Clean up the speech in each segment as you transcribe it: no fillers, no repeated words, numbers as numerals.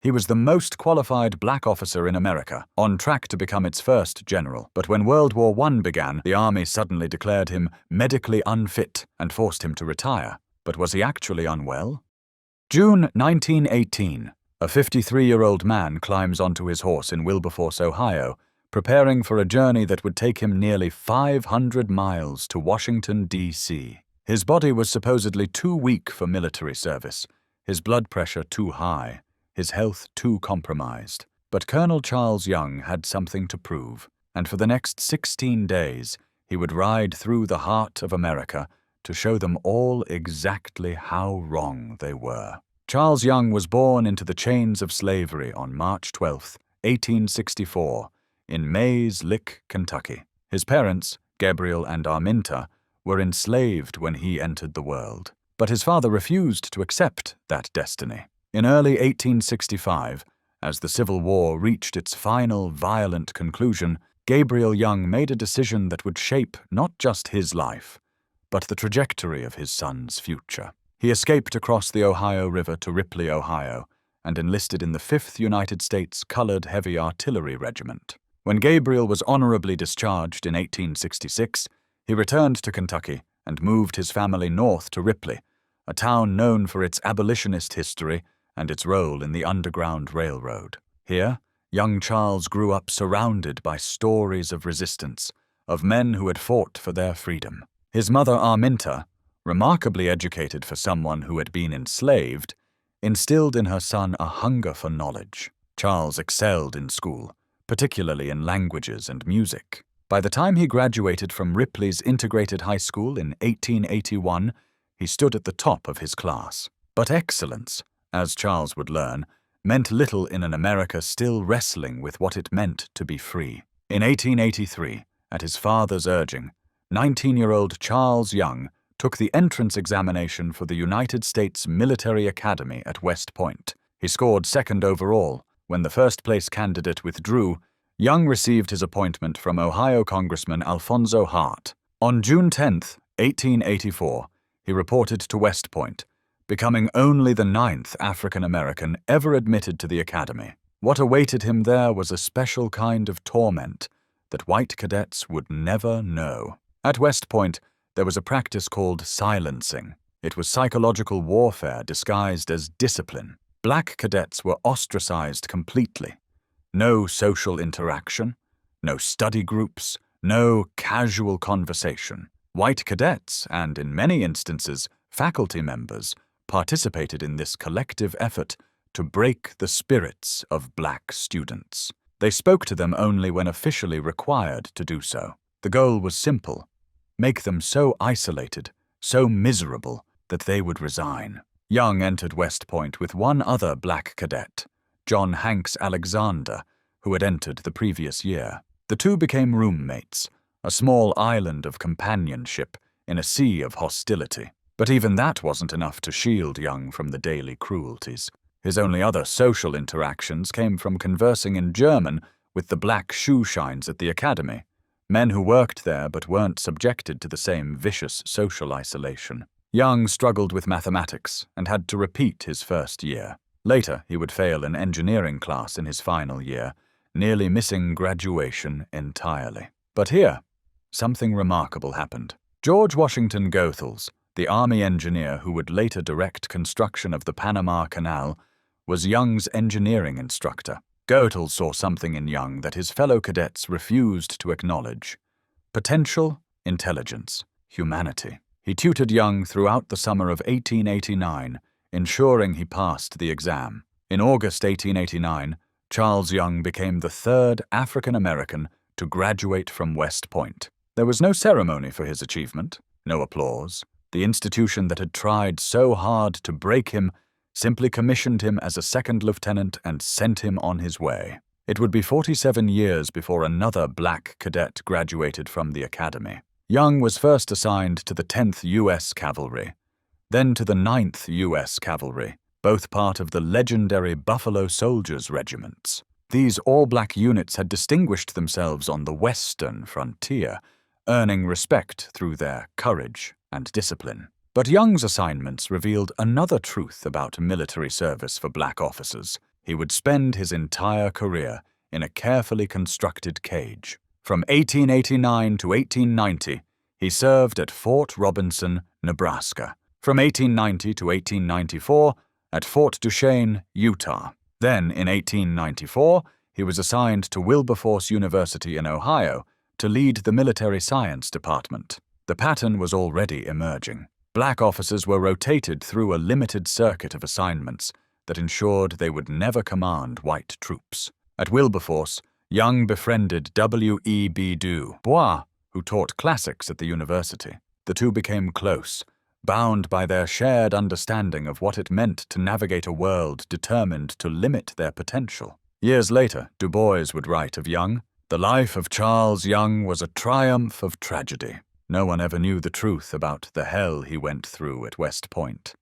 He was the most qualified black officer in America, on track to become its first general. But when World War I began, the Army suddenly declared him medically unfit and forced him to retire. But was he actually unwell? June 1918. A 53-year-old man climbs onto his horse in Wilberforce, Ohio, preparing for a journey that would take him nearly 500 miles to Washington, D.C. His body was supposedly too weak for military service, his blood pressure too high, his health too compromised. But Colonel Charles Young had something to prove, and for the next 16 days, he would ride through the heart of America to show them all exactly how wrong they were. Charles Young was born into the chains of slavery on March 12, 1864, in Mays Lick, Kentucky. His parents, Gabriel and Arminta, were enslaved when he entered the world. But his father refused to accept that destiny. In early 1865, as the Civil War reached its final violent conclusion, Gabriel Young made a decision that would shape not just his life, but the trajectory of his son's future. He escaped across the Ohio River to Ripley, Ohio, and enlisted in the 5th United States Colored Heavy Artillery Regiment. When Gabriel was honorably discharged in 1866, he returned to Kentucky and moved his family north to Ripley, a town known for its abolitionist history and its role in the Underground Railroad. Here, young Charles grew up surrounded by stories of resistance, of men who had fought for their freedom. His mother, Arminta, remarkably educated for someone who had been enslaved, instilled in her son a hunger for knowledge. Charles excelled in school, particularly in languages and music. By the time he graduated from Ripley's Integrated High School in 1881, he stood at the top of his class. But excellence, as Charles would learn, meant little in an America still wrestling with what it meant to be free. In 1883, at his father's urging, 19-year-old Charles Young took the entrance examination for the United States Military Academy at West Point. He scored second overall. When the first-place candidate withdrew, Young received his appointment from Ohio Congressman Alphonso Hart. On June 10, 1884, he reported to West Point, becoming only the 9th African-American ever admitted to the academy. What awaited him there was a special kind of torment that white cadets would never know. At West Point, there was a practice called silencing. It was psychological warfare disguised as discipline. Black cadets were ostracized completely. No social interaction, no study groups, no casual conversation. White cadets, and in many instances, faculty members, participated in this collective effort to break the spirits of black students. They spoke to them only when officially required to do so. The goal was simple: make them so isolated, so miserable, that they would resign. Young entered West Point with one other black cadet, John Hanks Alexander, who had entered the previous year. The two became roommates, a small island of companionship in a sea of hostility. But even that wasn't enough to shield Young from the daily cruelties. His only other social interactions came from conversing in German with the black shoeshines at the academy, men who worked there but weren't subjected to the same vicious social isolation. Young struggled with mathematics and had to repeat his first year. Later, he would fail an engineering class in his final year, nearly missing graduation entirely. But here, something remarkable happened. George Washington Goethals, the Army engineer who would later direct construction of the Panama Canal, was Young's engineering instructor. Goethals saw something in Young that his fellow cadets refused to acknowledge: potential, intelligence, humanity. He tutored Young throughout the summer of 1889, ensuring he passed the exam. In August 1889, Charles Young became the third African-American to graduate from West Point. There was no ceremony for his achievement, no applause. The institution that had tried so hard to break him simply commissioned him as a second lieutenant and sent him on his way. It would be 47 years before another black cadet graduated from the academy. Young was first assigned to the 10th U.S. Cavalry, then to the 9th U.S. Cavalry, both part of the legendary Buffalo Soldiers regiments. These all-black units had distinguished themselves on the western frontier, earning respect through their courage and discipline. But Young's assignments revealed another truth about military service for black officers. He would spend his entire career in a carefully constructed cage. From 1889 to 1890, he served at Fort Robinson, Nebraska. From 1890 to 1894, at Fort Duchesne, Utah. Then, in 1894, he was assigned to Wilberforce University in Ohio to lead the military science department. The pattern was already emerging. Black officers were rotated through a limited circuit of assignments that ensured they would never command white troops. At Wilberforce, Young befriended W.E.B. Du Bois, who taught classics at the university. The two became close, bound by their shared understanding of what it meant to navigate a world determined to limit their potential. Years later, Du Bois would write of Young, "The life of Charles Young was a triumph of tragedy. No one ever knew the truth about the hell he went through at West Point.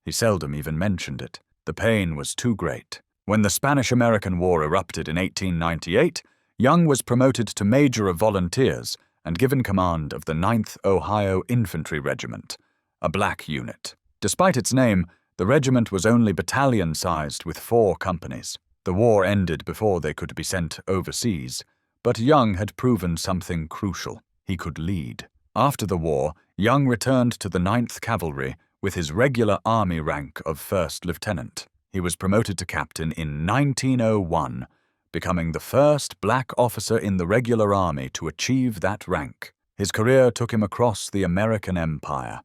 He seldom even mentioned it. The pain was too great." When the Spanish-American War erupted in 1898, Young was promoted to Major of Volunteers and given command of the 9th Ohio Infantry Regiment, a black unit. Despite its name, the regiment was only battalion-sized with 4 companies. The war ended before they could be sent overseas, but Young had proven something crucial. He could lead. After the war, Young returned to the 9th Cavalry with his regular Army rank of First Lieutenant. He was promoted to captain in 1901, becoming the first black officer in the regular army to achieve that rank. His career took him across the American Empire.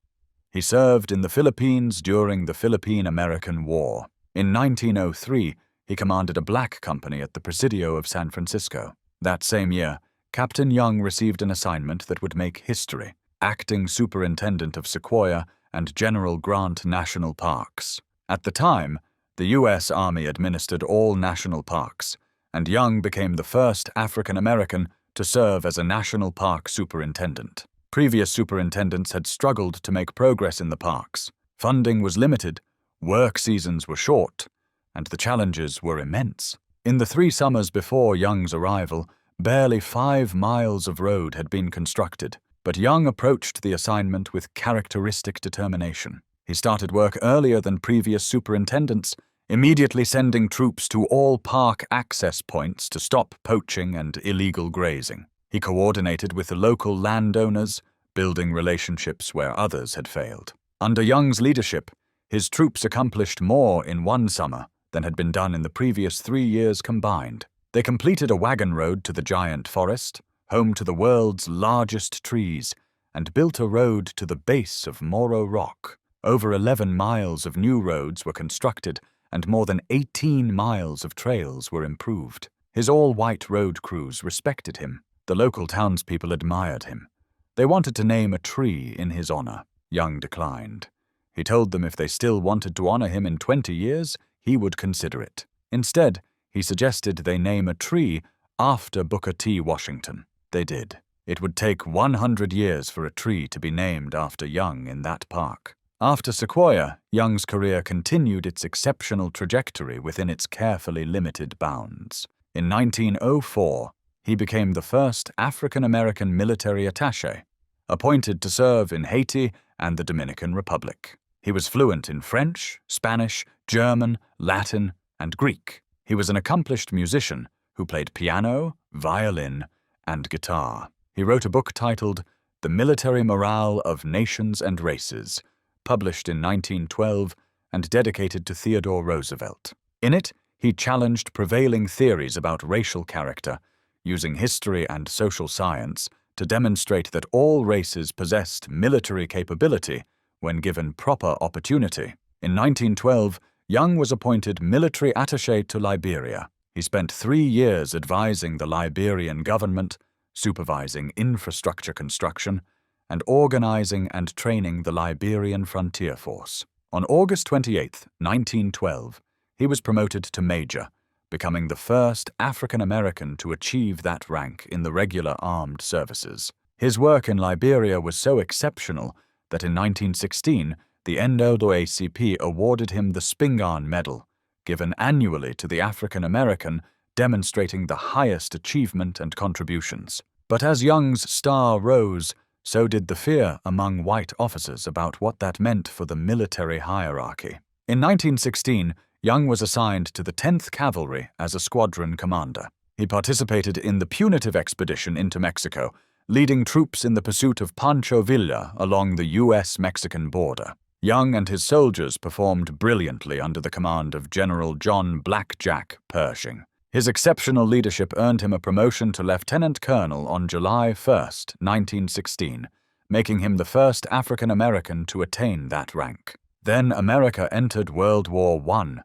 He served in the Philippines during the Philippine-American War. In 1903, he commanded a black company at the Presidio of San Francisco. That same year, Captain Young received an assignment that would make history, acting superintendent of Sequoia and General Grant National Parks. At the time, the U.S. Army administered all national parks, and Young became the first African-American to serve as a national park superintendent. Previous superintendents had struggled to make progress in the parks. Funding was limited, work seasons were short, and the challenges were immense. In the 3 summers before Young's arrival, barely 5 miles of road had been constructed, but Young approached the assignment with characteristic determination. He started work earlier than previous superintendents, immediately sending troops to all park access points to stop poaching and illegal grazing. He coordinated with the local landowners, building relationships where others had failed. Under Young's leadership, his troops accomplished more in one summer than had been done in the previous 3 years combined. They completed a wagon road to the giant forest, home to the world's largest trees, and built a road to the base of Morro Rock. Over 11 miles of new roads were constructed, and more than 18 miles of trails were improved. His all-white road crews respected him. The local townspeople admired him. They wanted to name a tree in his honor. Young declined. He told them if they still wanted to honor him in 20 years, he would consider it. Instead, he suggested they name a tree after Booker T. Washington. They did. It would take 100 years for a tree to be named after Young in that park. After Sequoia, Young's career continued its exceptional trajectory within its carefully limited bounds. In 1904, he became the first African-American military attaché, appointed to serve in Haiti and the Dominican Republic. He was fluent in French, Spanish, German, Latin, and Greek. He was an accomplished musician who played piano, violin, and guitar. He wrote a book titled The Military Morale of Nations and Races, published in 1912 and dedicated to Theodore Roosevelt. In it, he challenged prevailing theories about racial character, using history and social science to demonstrate that all races possessed military capability when given proper opportunity. In 1912, Young was appointed military attaché to Liberia. He spent 3 years advising the Liberian government, supervising infrastructure construction, and organizing and training the Liberian Frontier Force. On August 28, 1912, he was promoted to Major, becoming the first African-American to achieve that rank in the regular armed services. His work in Liberia was so exceptional that in 1916, the NAACP awarded him the Spingarn Medal, given annually to the African-American demonstrating the highest achievement and contributions. But as Young's star rose, so did the fear among white officers about what that meant for the military hierarchy. In 1916, Young was assigned to the 10th Cavalry as a squadron commander. He participated in the punitive expedition into Mexico, leading troops in the pursuit of Pancho Villa along the U.S.-Mexican border. Young and his soldiers performed brilliantly under the command of General John Blackjack Pershing. His exceptional leadership earned him a promotion to lieutenant colonel on July 1, 1916, making him the first African American to attain that rank. Then America entered World War I,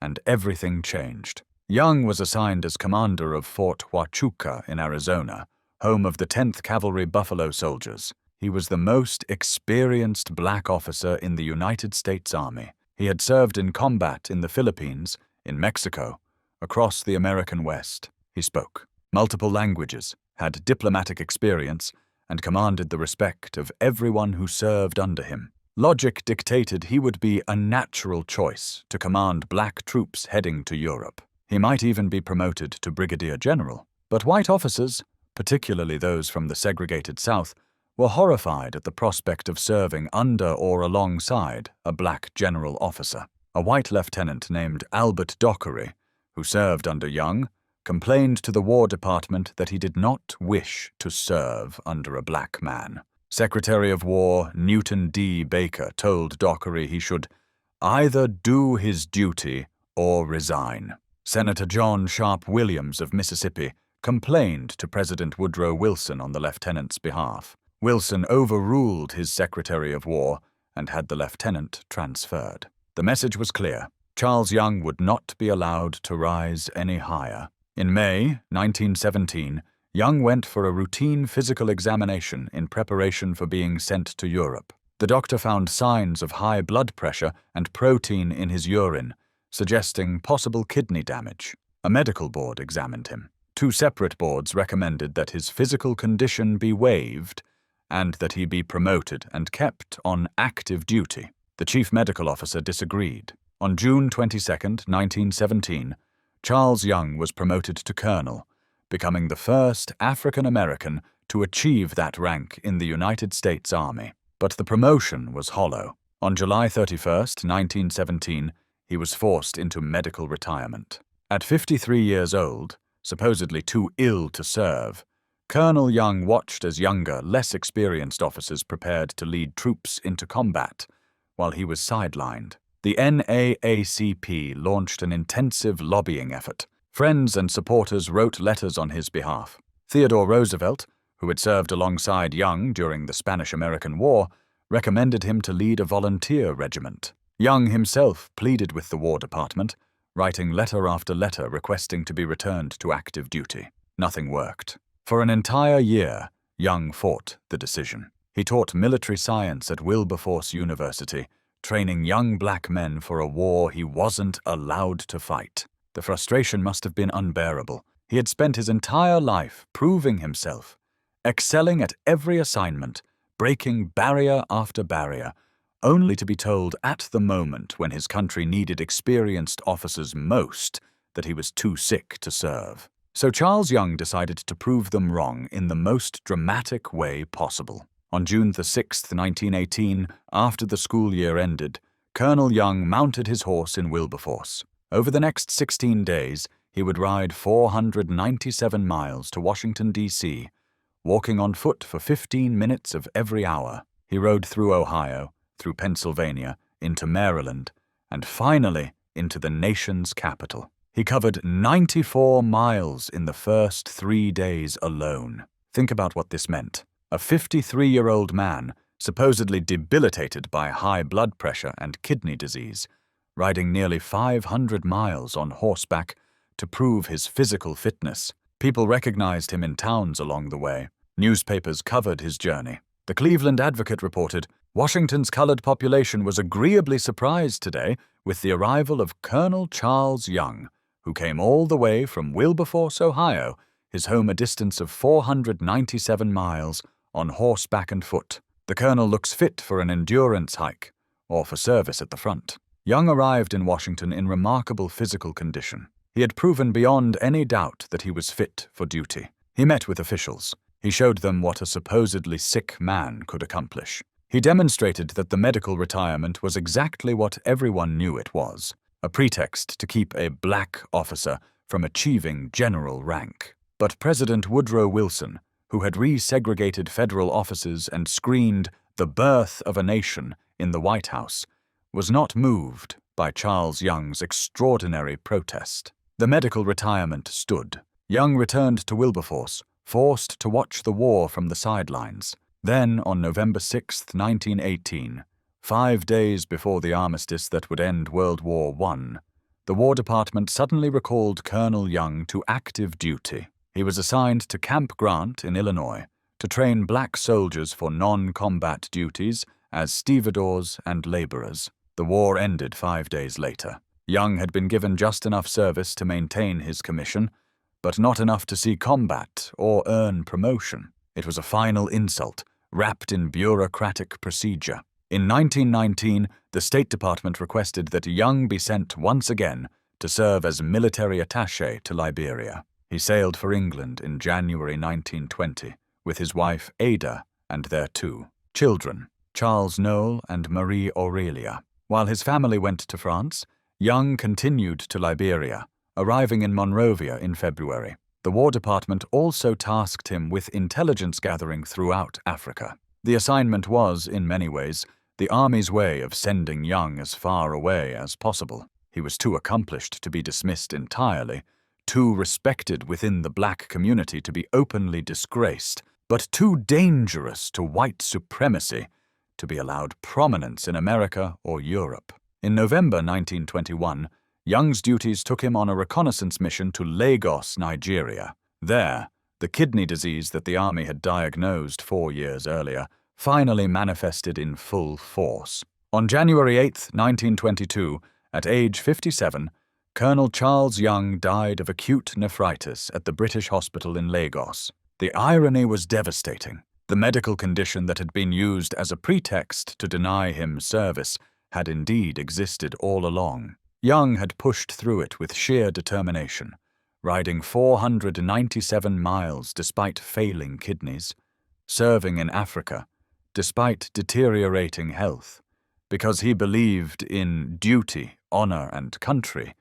and everything changed. Young was assigned as commander of Fort Huachuca in Arizona, home of the 10th Cavalry Buffalo Soldiers. He was the most experienced black officer in the United States Army. He had served in combat in the Philippines, in Mexico, across the American West. He spoke multiple languages, had diplomatic experience, and commanded the respect of everyone who served under him. Logic dictated he would be a natural choice to command black troops heading to Europe. He might even be promoted to brigadier general. But white officers, particularly those from the segregated South, were horrified at the prospect of serving under or alongside a black general officer. A white lieutenant named Albert Dockery, who served under Young, complained to the War Department that he did not wish to serve under a black man. Secretary of War Newton D. Baker told Dockery he should either do his duty or resign. Senator John Sharp Williams of Mississippi complained to President Woodrow Wilson on the lieutenant's behalf. Wilson overruled his Secretary of War and had the lieutenant transferred. The message was clear. Charles Young would not be allowed to rise any higher. In May 1917, Young went for a routine physical examination in preparation for being sent to Europe. The doctor found signs of high blood pressure and protein in his urine, suggesting possible kidney damage. A medical board examined him. 2 separate boards recommended that his physical condition be waived and that he be promoted and kept on active duty. The chief medical officer disagreed. On June 22, 1917, Charles Young was promoted to colonel, becoming the first African American to achieve that rank in the United States Army. But the promotion was hollow. On July 31, 1917, he was forced into medical retirement. At 53 years old, supposedly too ill to serve, Colonel Young watched as younger, less experienced officers prepared to lead troops into combat, while he was sidelined. The NAACP launched an intensive lobbying effort. Friends and supporters wrote letters on his behalf. Theodore Roosevelt, who had served alongside Young during the Spanish-American War, recommended him to lead a volunteer regiment. Young himself pleaded with the War Department, writing letter after letter requesting to be returned to active duty. Nothing worked. For an entire year, Young fought the decision. He taught military science at Wilberforce University, training young black men for a war he wasn't allowed to fight. The frustration must have been unbearable. He had spent his entire life proving himself, excelling at every assignment, breaking barrier after barrier, only to be told at the moment when his country needed experienced officers most that he was too sick to serve. So Charles Young decided to prove them wrong in the most dramatic way possible. On June 6, 1918, after the school year ended, Colonel Young mounted his horse in Wilberforce. Over the next 16 days, he would ride 497 miles to Washington, D.C., walking on foot for 15 minutes of every hour. He rode through Ohio, through Pennsylvania, into Maryland, and finally into the nation's capital. He covered 94 miles in the first 3 days alone. Think about what this meant. A 53-year-old man, supposedly debilitated by high blood pressure and kidney disease, riding nearly 500 miles on horseback to prove his physical fitness. People recognized him in towns along the way. Newspapers covered his journey. The Cleveland Advocate reported, Washington's colored population was agreeably surprised today with the arrival of Colonel Charles Young, who came all the way from Wilberforce, Ohio, his home a distance of 497 miles, on horseback and foot. The colonel looks fit for an endurance hike, or for service at the front. Young arrived in Washington in remarkable physical condition. He had proven beyond any doubt that he was fit for duty. He met with officials. He showed them what a supposedly sick man could accomplish. He demonstrated that the medical retirement was exactly what everyone knew it was. a pretext to keep a black officer from achieving general rank. But President Woodrow Wilson, who had resegregated federal offices and screened the birth of a nation in the White House, was not moved by Charles Young's extraordinary protest. The medical retirement stood. Young returned to Wilberforce, forced to watch the war from the sidelines. Then, on November 6, 1918, 5 days before the armistice that would end World War I, the War Department suddenly recalled Colonel Young to active duty. He was assigned to Camp Grant in Illinois to train black soldiers for non-combat duties as stevedores and laborers. The war ended 5 days later. Young had been given just enough service to maintain his commission, but not enough to see combat or earn promotion. It was a final insult, wrapped in bureaucratic procedure. In 1919, the State Department requested that Young be sent once again to serve as military attaché to Liberia. He sailed for England in January 1920 with his wife Ada and their 2 children, Charles Noel and Marie Aurelia. While his family went to France, Young continued to Liberia, arriving in Monrovia in February. The War Department also tasked him with intelligence gathering throughout Africa. The assignment was, in many ways, the Army's way of sending Young as far away as possible. He was too accomplished to be dismissed entirely, too respected within the black community to be openly disgraced, but too dangerous to white supremacy to be allowed prominence in America or Europe. In November 1921, Young's duties took him on a reconnaissance mission to Lagos, Nigeria. There, the kidney disease that the Army had diagnosed 4 years earlier finally manifested in full force. On January 8, 1922, at age 57, Colonel Charles Young died of acute nephritis at the British hospital in Lagos. The irony was devastating. The medical condition that had been used as a pretext to deny him service had indeed existed all along. Young had pushed through it with sheer determination, riding 497 miles despite failing kidneys, serving in Africa despite deteriorating health, because he believed in duty, honor, and country,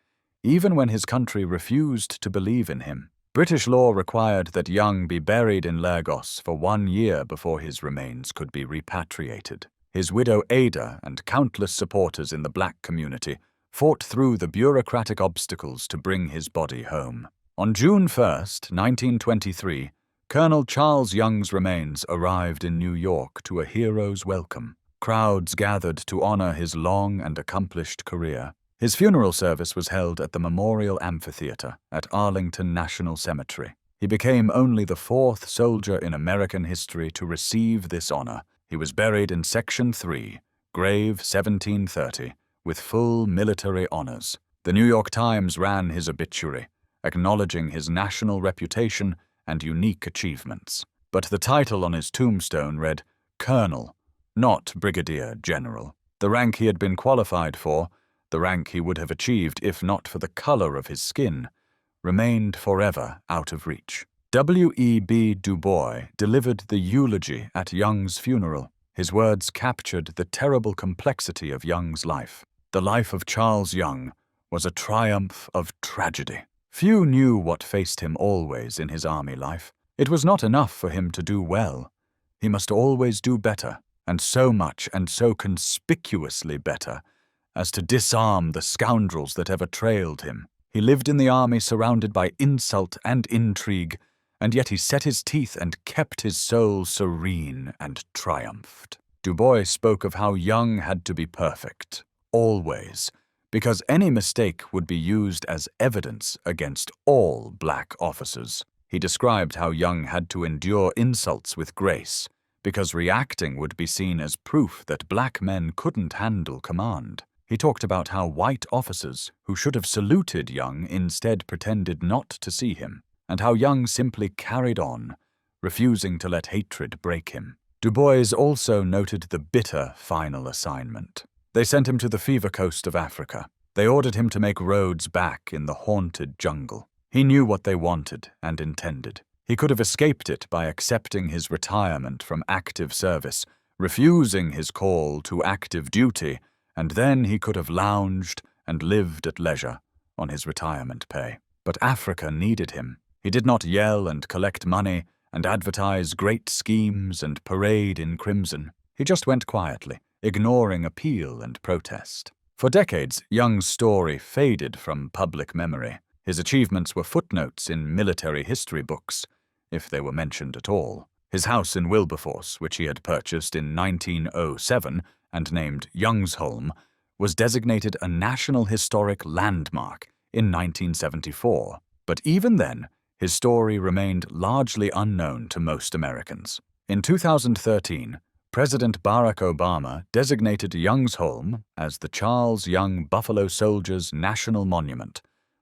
even when his country refused to believe in him. British law required that Young be buried in Lagos for 1 year before his remains could be repatriated. His widow Ada and countless supporters in the black community fought through the bureaucratic obstacles to bring his body home. On June 1, 1923, Colonel Charles Young's remains arrived in New York to a hero's welcome. Crowds gathered to honor his long and accomplished career. His funeral service was held at the Memorial Amphitheater at Arlington National Cemetery. He became only the 4th soldier in American history to receive this honor. He was buried in Section 3, Grave 1730, with full military honors. The New York Times ran his obituary, acknowledging his national reputation and unique achievements. But the title on his tombstone read Colonel, not Brigadier General. The rank he had been qualified for, the rank he would have achieved if not for the color of his skin, remained forever out of reach. W.E.B. Du Bois delivered the eulogy at Young's funeral. His words captured the terrible complexity of Young's life. The life of Charles Young was a triumph of tragedy. Few knew what faced him always in his army life. It was not enough for him to do well. He must always do better, and so much and so conspicuously better as to disarm the scoundrels that ever trailed him. He lived in the army surrounded by insult and intrigue, and yet he set his teeth and kept his soul serene and triumphed. Du Bois spoke of how Young had to be perfect, always, because any mistake would be used as evidence against all black officers. He described how Young had to endure insults with grace, because reacting would be seen as proof that black men couldn't handle command. He talked about how white officers who should have saluted Young instead pretended not to see him, and how Young simply carried on, refusing to let hatred break him. Du Bois also noted the bitter final assignment. They sent him to the Fever Coast of Africa. They ordered him to make roads back in the haunted jungle. He knew what they wanted and intended. He could have escaped it by accepting his retirement from active service, refusing his call to active duty, and then he could have lounged and lived at leisure on his retirement pay. But Africa needed him. He did not yell and collect money and advertise great schemes and parade in crimson. He just went quietly, ignoring appeal and protest. For decades, Young's story faded from public memory. His achievements were footnotes in military history books, if they were mentioned at all. His house in Wilberforce, which he had purchased in 1907 and named Youngsholm, was designated a National Historic Landmark in 1974. But even then, his story remained largely unknown to most Americans. In 2013, President Barack Obama designated Youngsholm as the Charles Young Buffalo Soldiers National Monument,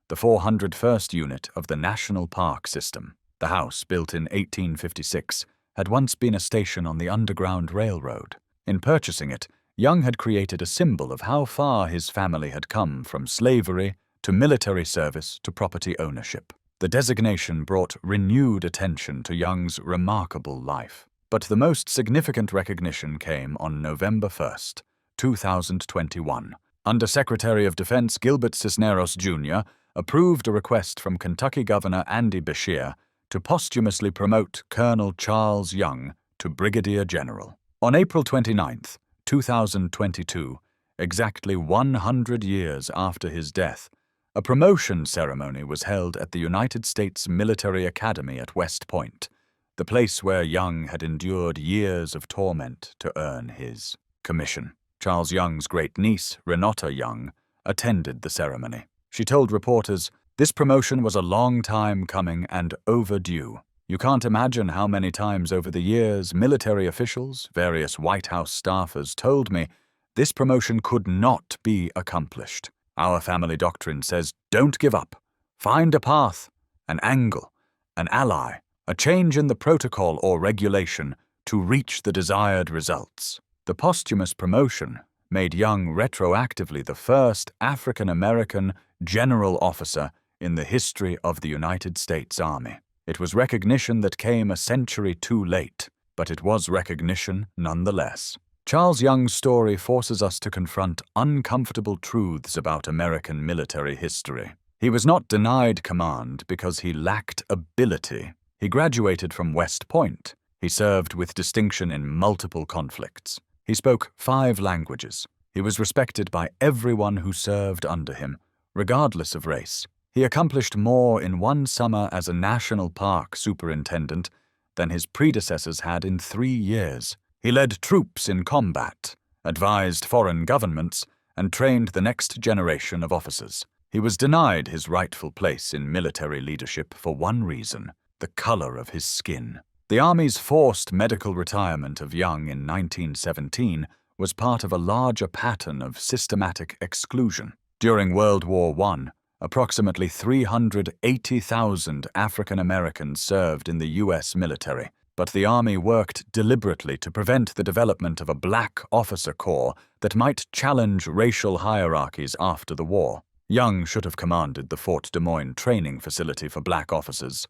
the 401st unit of the National Park System. The house, built in 1856, had once been a station on the Underground Railroad. In purchasing it, Young had created a symbol of how far his family had come from slavery to military service to property ownership. The designation brought renewed attention to Young's remarkable life. But the most significant recognition came on November 1st, 2021. Undersecretary of Defense Gilbert Cisneros, Jr. approved a request from Kentucky Governor Andy Beshear to posthumously promote Colonel Charles Young to Brigadier General. On April 29, 2022, exactly 100 years after his death, a promotion ceremony was held at the United States Military Academy at West Point, the place where Young had endured years of torment to earn his commission. Charles Young's great-niece, Renata Young, attended the ceremony. She told reporters, "This promotion was a long time coming and overdue. You can't imagine how many times over the years military officials, various White House staffers told me this promotion could not be accomplished. Our family doctrine says don't give up. Find a path, an angle, an ally, a change in the protocol or regulation to reach the desired results." The posthumous promotion made Young retroactively the first African-American general officer in the history of the United States Army. It was recognition that came a century too late, but it was recognition nonetheless. Charles Young's story forces us to confront uncomfortable truths about American military history. He was not denied command because he lacked ability. He graduated from West Point. He served with distinction in multiple conflicts. He spoke 5 languages. He was respected by everyone who served under him, regardless of race. He accomplished more in one summer as a national park superintendent than his predecessors had in 3 years. He led troops in combat, advised foreign governments, and trained the next generation of officers. He was denied his rightful place in military leadership for one reason: the color of his skin. The Army's forced medical retirement of Young in 1917 was part of a larger pattern of systematic exclusion. During World War I, approximately 380,000 African Americans served in the U.S. military, but the Army worked deliberately to prevent the development of a black officer corps that might challenge racial hierarchies after the war. Young should have commanded the Fort Des Moines training facility for black officers,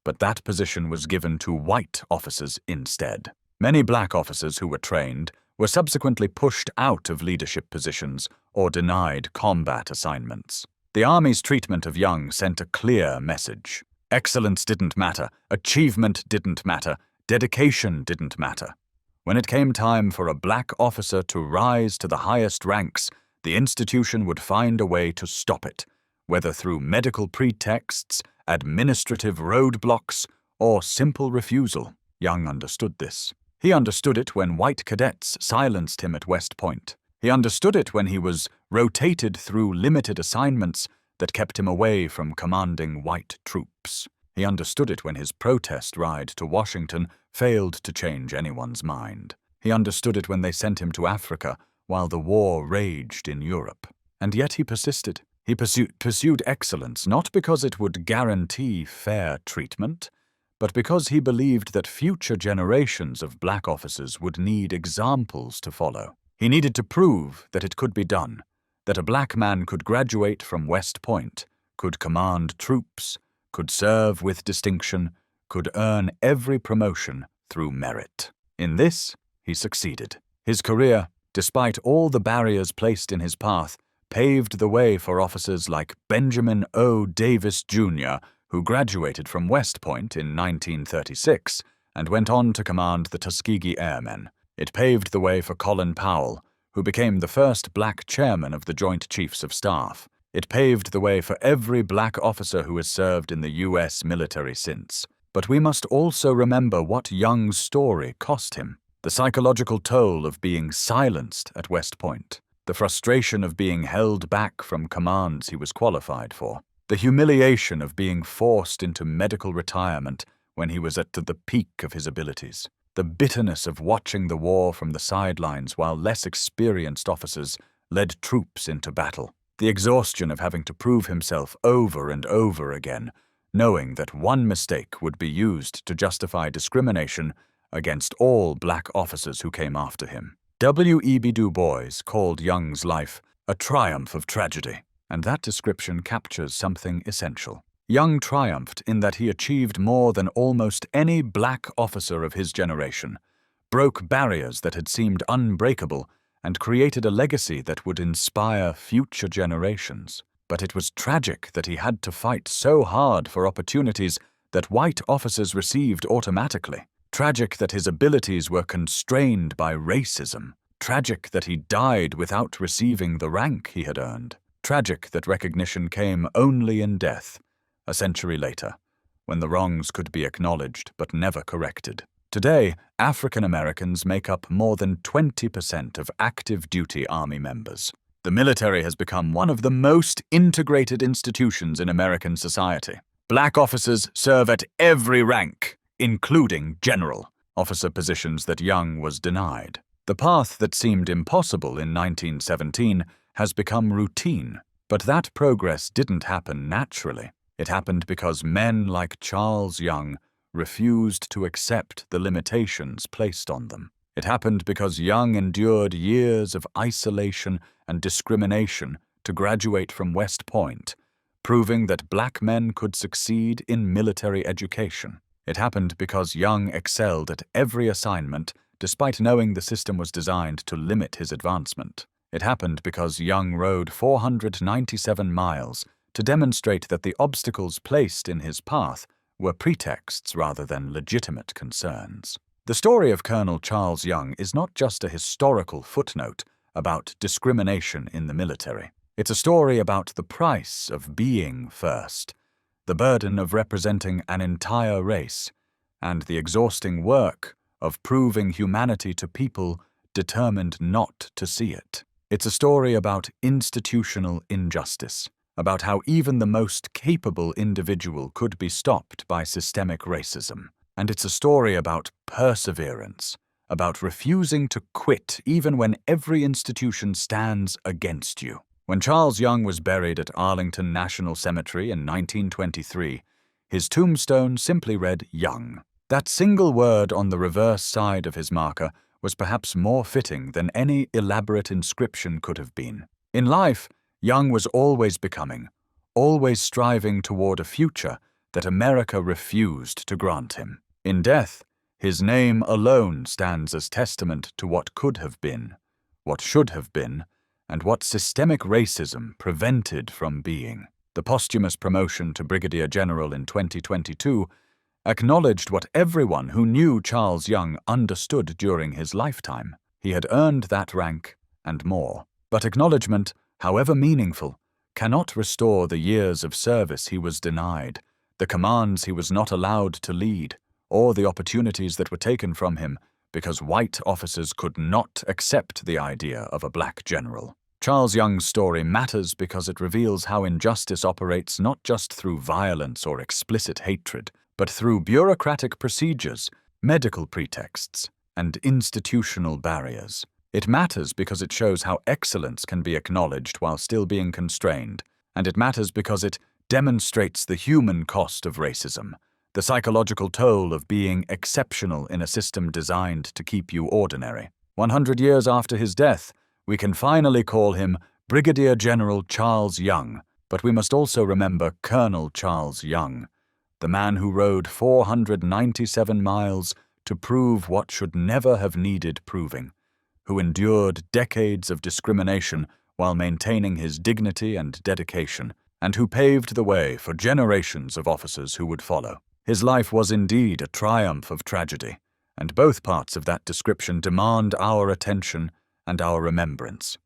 but that position was given to white officers instead. Many black officers who were trained were subsequently pushed out of leadership positions or denied combat assignments. The Army's treatment of Young sent a clear message. Excellence didn't matter, achievement didn't matter, dedication didn't matter. When it came time for a black officer to rise to the highest ranks, the institution would find a way to stop it, whether through medical pretexts, administrative roadblocks, or simple refusal. Young understood this. He understood it when white cadets silenced him at West Point. He understood it when he was rotated through limited assignments that kept him away from commanding white troops. He understood it when his protest ride to Washington failed to change anyone's mind. He understood it when they sent him to Africa while the war raged in Europe. And yet he persisted. He pursued excellence not because it would guarantee fair treatment, but because he believed that future generations of black officers would need examples to follow. He needed to prove that it could be done, that a black man could graduate from West Point, could command troops, could serve with distinction, could earn every promotion through merit. In this, he succeeded. His career, despite all the barriers placed in his path, paved the way for officers like Benjamin O. Davis, Jr., who graduated from West Point in 1936 and went on to command the Tuskegee Airmen. It paved the way for Colin Powell, who became the first black chairman of the Joint Chiefs of Staff. It paved the way for every black officer who has served in the U.S. military since. But we must also remember what Young's story cost him. The psychological toll of being silenced at West Point. The frustration of being held back from commands he was qualified for. The humiliation of being forced into medical retirement when he was at the peak of his abilities. The bitterness of watching the war from the sidelines while less experienced officers led troops into battle. The exhaustion of having to prove himself over and over again, knowing that one mistake would be used to justify discrimination against all black officers who came after him. W.E.B. Du Bois called Young's life a triumph of tragedy, and that description captures something essential. Young triumphed in that he achieved more than almost any black officer of his generation, broke barriers that had seemed unbreakable, and created a legacy that would inspire future generations. But it was tragic that he had to fight so hard for opportunities that white officers received automatically. Tragic that his abilities were constrained by racism. Tragic that he died without receiving the rank he had earned. Tragic that recognition came only in death, a century later, when the wrongs could be acknowledged but never corrected. Today, African Americans make up more than 20% of active duty Army members. The military has become one of the most integrated institutions in American society. Black officers serve at every rank, including general, officer positions that Young was denied. The path that seemed impossible in 1917 has become routine, but that progress didn't happen naturally. It happened because men like Charles Young refused to accept the limitations placed on them. It happened because Young endured years of isolation and discrimination to graduate from West Point, proving that black men could succeed in military education. It happened because Young excelled at every assignment despite knowing the system was designed to limit his advancement. It happened because Young rode 497 miles to demonstrate that the obstacles placed in his path were pretexts rather than legitimate concerns. The story of Colonel Charles Young is not just a historical footnote about discrimination in the military. It's a story about the price of being first, the burden of representing an entire race, and the exhausting work of proving humanity to people determined not to see it. It's a story about institutional injustice, about how even the most capable individual could be stopped by systemic racism. And it's a story about perseverance, about refusing to quit even when every institution stands against you. When Charles Young was buried at Arlington National Cemetery in 1923, his tombstone simply read Young. That single word on the reverse side of his marker was perhaps more fitting than any elaborate inscription could have been. In life, Young was always becoming, always striving toward a future that America refused to grant him. In death, his name alone stands as testament to what could have been, what should have been, and what systemic racism prevented from being. The posthumous promotion to Brigadier General in 2022 acknowledged what everyone who knew Charles Young understood during his lifetime. He had earned that rank and more. But acknowledgement, however meaningful, cannot restore the years of service he was denied, the commands he was not allowed to lead, or the opportunities that were taken from him because white officers could not accept the idea of a black general. Charles Young's story matters because it reveals how injustice operates not just through violence or explicit hatred, but through bureaucratic procedures, medical pretexts, and institutional barriers. It matters because it shows how excellence can be acknowledged while still being constrained, and it matters because it demonstrates the human cost of racism, the psychological toll of being exceptional in a system designed to keep you ordinary. 100 years after his death, we can finally call him Brigadier General Charles Young, but we must also remember Colonel Charles Young, the man who rode 497 miles to prove what should never have needed proving, who endured decades of discrimination while maintaining his dignity and dedication, and who paved the way for generations of officers who would follow. His life was indeed a triumph of tragedy, and both parts of that description demand our attention and our remembrance.